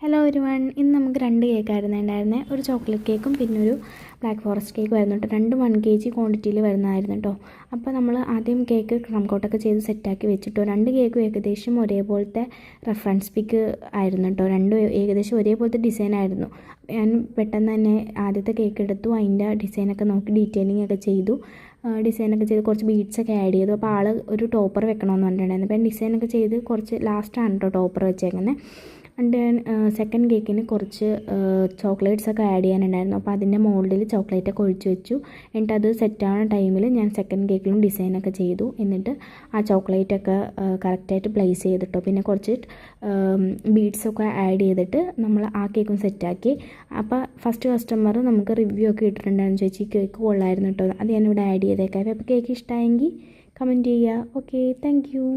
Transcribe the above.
Hello everyone, ഇന്ന് നമുക്ക് 2 കേക്കായിരുന്നു ഉണ്ടായിരുന്നത്. ഒരു ചോക്ലേറ്റ് കേക്കും പിന്നെ ഒരു ബ്ലാക്ക് ഫോറസ്റ്റ് കേക്കും ആയിരുന്നു കേട്ടോ. 2 1 kg ക്വാണ്ടിറ്റിയിൽ വരുന്നതായിരുന്നു കേട്ടോ. അപ്പോൾ നമ്മൾ ആദ്യം കേക്ക് ക്രം കോട്ടൊക്കെ ചെയ്ത് സെറ്റാക്കി വെച്ചിട്ടോ. 2 കേക്കും ഏകദേശം ഒരേപോലത്തെ റെഫറൻസ് പിക്ക് ആയിരുന്നു കേട്ടോ. 2 ഏകദേശം ഒരേപോലത്തെ ഡിസൈൻ ആയിരുന്നു. ഞാൻ പെട്ടെന്ന് തന്നെ ആദ്യത്തെ കേക്ക് എടുത്തു, അതിൻ്റെ ഡിസൈനൊക്കെ നോക്കി ഡീറ്റെയിലിംഗ് ഒക്കെ ചെയ്തു. ഡിസൈനൊക്കെ ചെയ്ത് കുറച്ച് ബീഡ്സൊക്കെ ആഡ് ചെയ്തു. അപ്പോൾ ആൾ ഒരു ടോപ്പർ വെക്കണമെന്ന് പറഞ്ഞിട്ടുണ്ടായിരുന്നു. അപ്പോൾ ഡിസൈനൊക്കെ ചെയ്ത് കുറച്ച് ലാസ്റ്റാണ് കേട്ടോ ടോപ്പർ വെച്ചേക്കുന്നത്. ആൻഡ് സെക്കൻഡ് കേക്കിന് കുറച്ച് ചോക്ലേറ്റ്സൊക്കെ ആഡ് ചെയ്യാനുണ്ടായിരുന്നു. അപ്പോൾ അതിൻ്റെ മോൾഡിൽ ചോക്ലേറ്റൊക്കെ ഒഴിച്ച് വെച്ചു. എന്നിട്ട് അത് സെറ്റാവുന്ന ടൈമിൽ ഞാൻ സെക്കൻഡ് കേക്കിലും ഡിസൈനൊക്കെ ചെയ്തു. എന്നിട്ട് ആ ചോക്ലേറ്റൊക്കെ കറക്റ്റായിട്ട് പ്ലേസ് ചെയ്തിട്ടോ. പിന്നെ കുറച്ച് ബീഡ്സൊക്കെ ആഡ് ചെയ്തിട്ട് നമ്മൾ ആ കേക്കും സെറ്റാക്കി. അപ്പോൾ ഫസ്റ്റ് കസ്റ്റമർ നമുക്ക് റിവ്യൂ ഒക്കെ ഇട്ടിട്ടുണ്ടായിരുന്നു, ചേച്ചി കേക്ക് കൊള്ളായിരുന്നു കേട്ടോ, അത് ഞാനിവിടെ ആഡ് ചെയ്തേക്കാം. അപ്പോൾ കേക്ക് ഇഷ്ടമായെങ്കിൽ കമൻറ്റ് ചെയ്യുക. Okay, thank you.